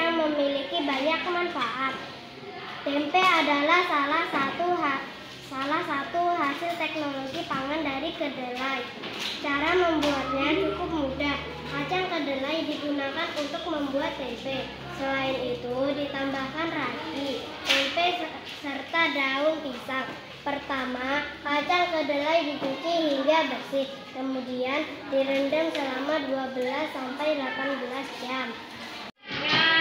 yang memiliki banyak manfaat. Tempe adalah salah satu hasil teknologi pangan dari kedelai. Cara membuatnya cukup mudah. Kacang kedelai digunakan untuk membuat tempe. Selain itu, ditambahkan ragi, tempe serta daun pisang. Pertama, kacang kedelai dicuci hingga bersih, kemudian direndam selama 12 sampai 18 jam.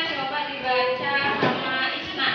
Coba dibaca sama Isma.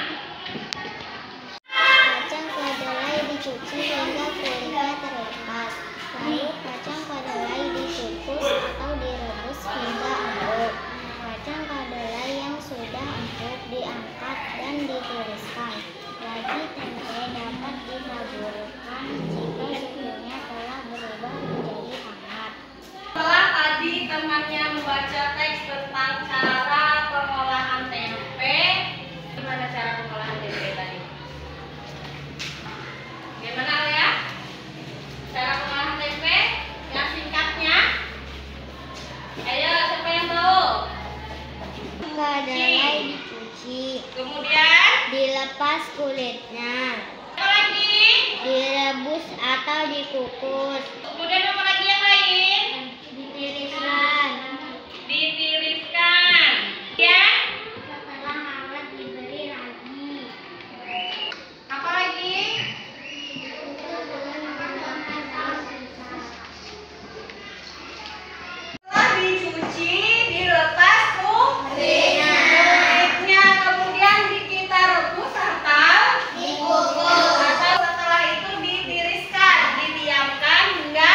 Kacang kedelai dicuci hingga kulitnya terlepas. Lalu kacang kedelai dikukus atau direbus hingga empuk. Kacang kedelai yang sudah empuk diangkat dan ditiriskan. Ragi tempe dapat ditaburkan jika suhunya telah berubah menjadi hangat. Setelah tadi temannya membaca teks tentang cara pengolahan tempe, gimana cara pengolahan tempe tadi? Gimana ya? Cara pengolahan tempe yang singkatnya? Ayo, siapa yang tahu? Kedelai dicuci, Kemudian dilepas kulitnya, apa lagi? direbus atau dikukus, Kemudian apa lagi yang lain? ditiriskan. Ditiriskan. Ya? Setelah hangat diberi ragi. Apa lagi? Setelah dicuci, dilepas kulitnya, kemudian kita rebus atau Dikukus. atau setelah itu ditiriskan, didiamkan hingga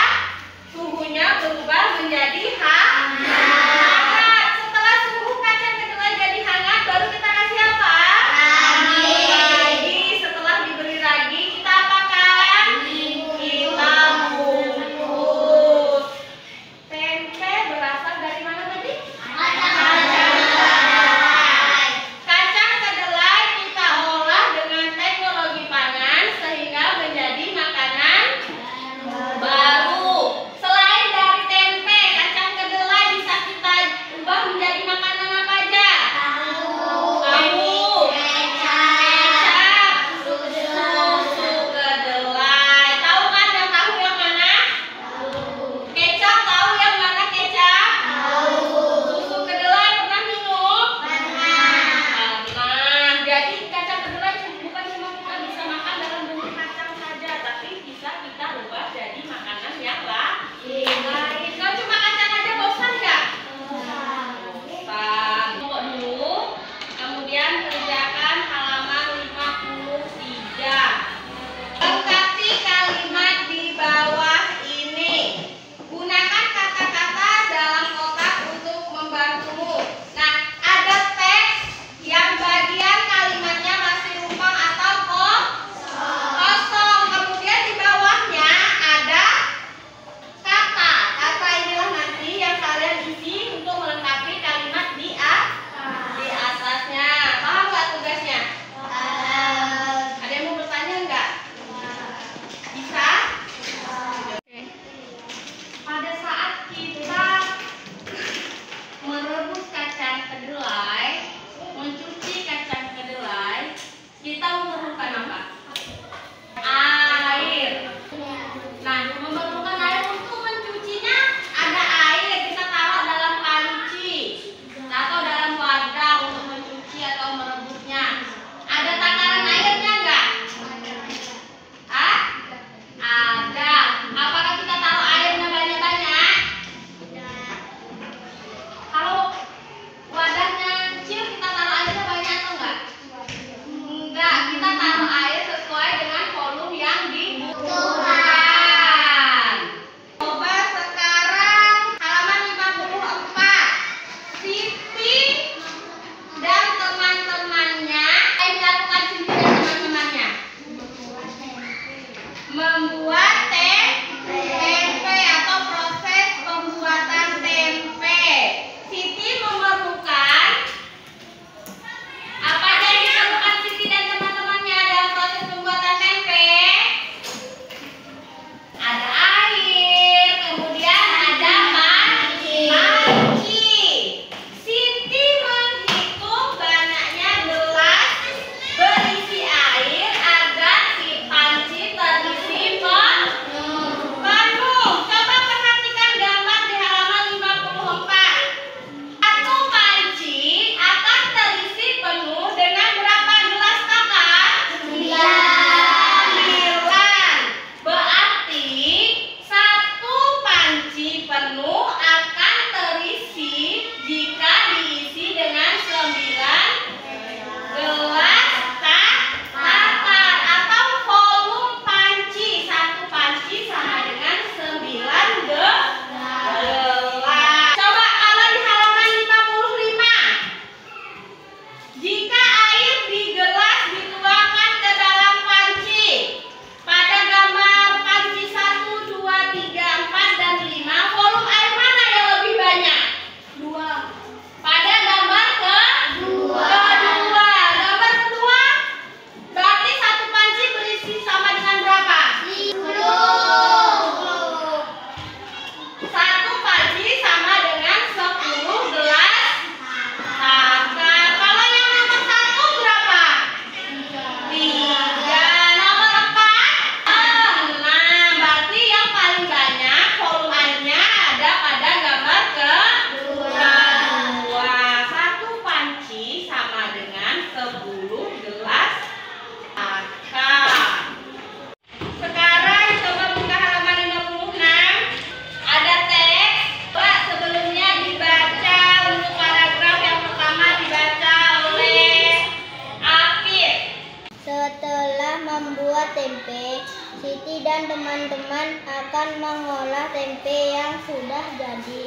Siti dan teman-teman akan mengolah tempe yang sudah jadi.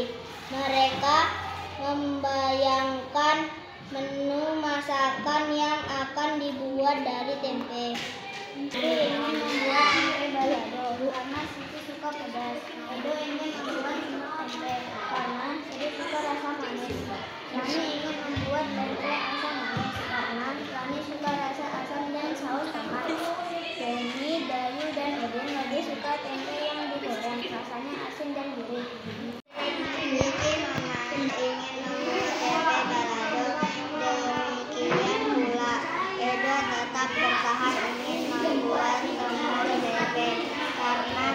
Mereka membayangkan menu masakan yang akan dibuat dari tempe. Siti ingin membuat tempe balado karena Siti suka pedas. Edo ingin membuat tempe karena Siti suka rasa manis. Lani ingin membuat tempe asam manis karena Lani suka rasa asam dan saus tomat. Feni, Dayu, dan Udin lebih suka tempe yang digoreng, rasanya asin dan gurih. Siti Mama ingin membuat tempe balado. Demikian pula Edo tetap bertahan ingin membuat semur tempe karena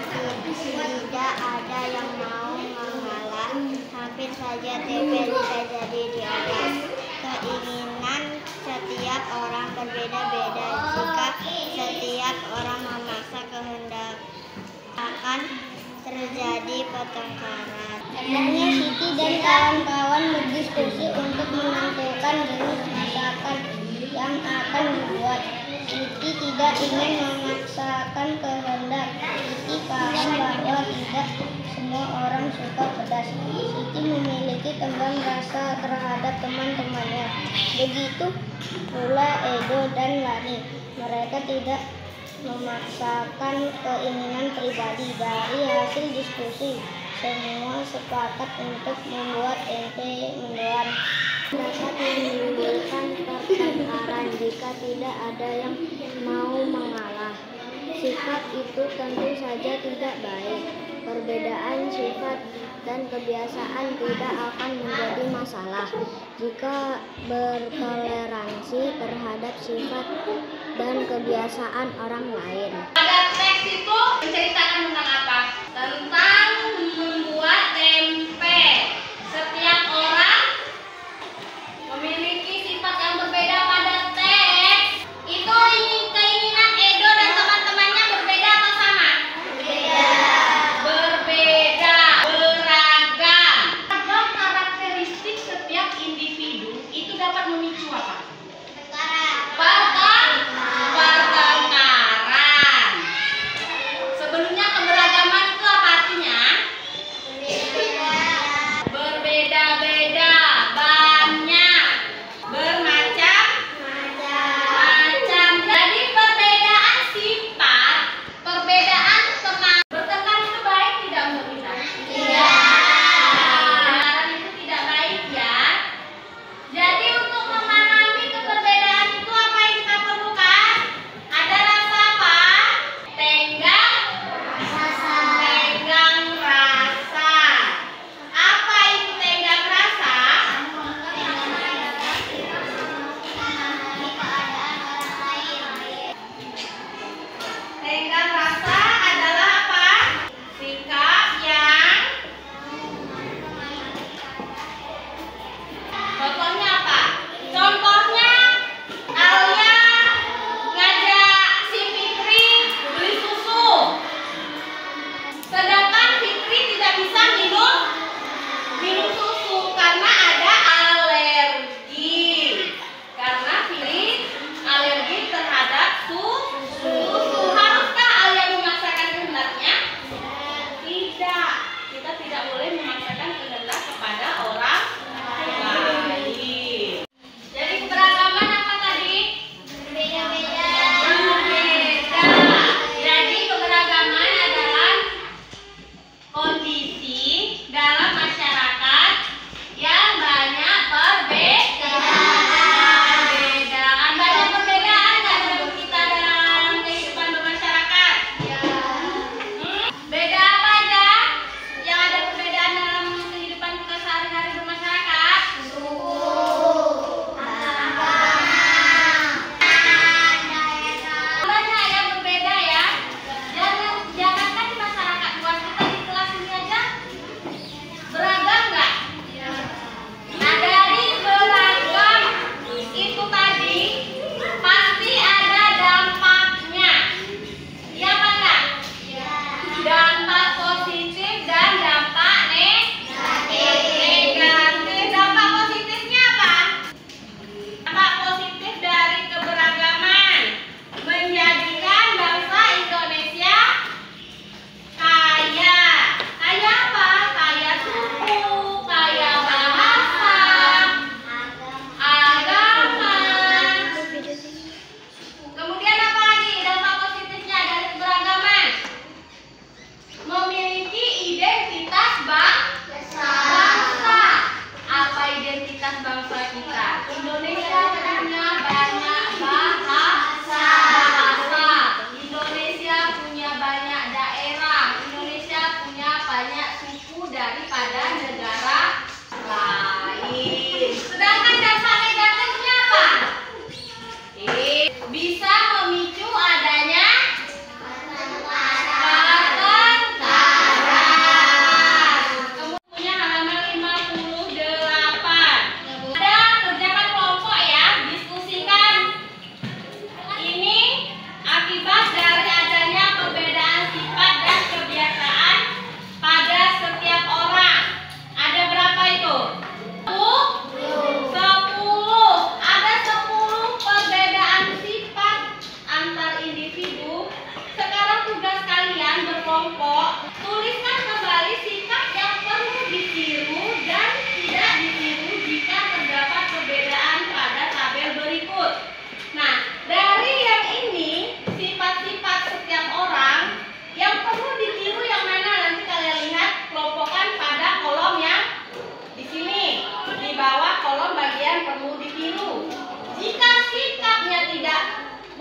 tidak ada yang mau mengalah. Hampir saja tempe bisa jadi di atas. Keinginan setiap orang berbeda-beda. Jika setiap orang memaksa kehendak akan terjadi pertengkaran. Akhirnya Siti dan kawan-kawan berdiskusi untuk menentukan jenis masakan yang akan dibuat. Siti tidak ingin memaksakan kehendak. Siti paham bahwa tidak semua orang suka pedas. Siti memiliki tenggang rasa terhadap teman-temannya. Begitu pula Edo dan Lani. Mereka tidak memaksakan keinginan pribadi. Dari hasil diskusi, semua sepakat untuk membuat tempe mendoan. Dapat menimbulkan pertengkaran jika tidak ada yang mau mengalah. Sikap itu tentu saja tidak baik. Perbedaan sifat dan kebiasaan tidak akan menjadi masalah jika bertoleransi terhadap sifat dan kebiasaan orang lain. Pada teks itu menceritakan tentang apa? Tentang membuat tempe. Setiap orang memiliki sifat yang berbeda pada teks. Itu keinginan Edo dan teman-temannya berbeda atau sama? Berbeda, beragam. Beragam karakteristik setiap individu itu dapat memicu apa? Pertengkaran. Sebenarnya keberagaman itu apa artinya?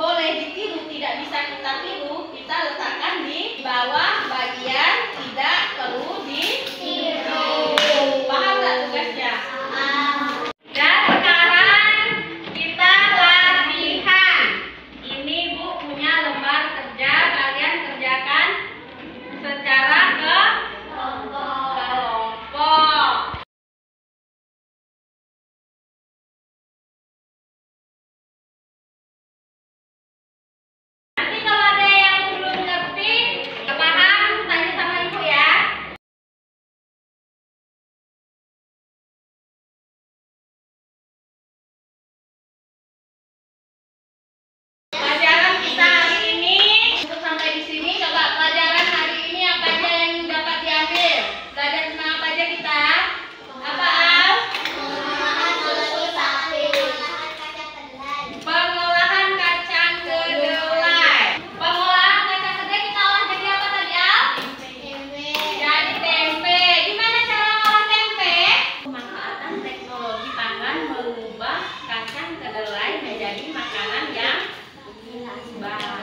boleh ditiru, tidak bisa kita tiru, kita letakkan di bawah bagian tidak perlu ditiru. Paham nggak tugasnya? Dan sekarang kita latihan. Ini Bu punya lembar kerja, kalian kerjakan secara kelompok. Nanti kalau ada yang belum ngerti, nggak paham, tanya sama Ibu ya. Pelajaran kita hari ini untuk sampai di sini. Coba pelajaran hari ini apa aja yang dapat diambil? Belajar tentang apa aja kita? Apa Al? Pengolahan kacang kedelai. Pengolahan kacang kedelai kita olah jadi apa tadi Al? Jadi tempe. Gimana cara ngolah tempe? Pemanfaatan teknologi pangan mengubah kacang kedelai menjadi makanan yang baik.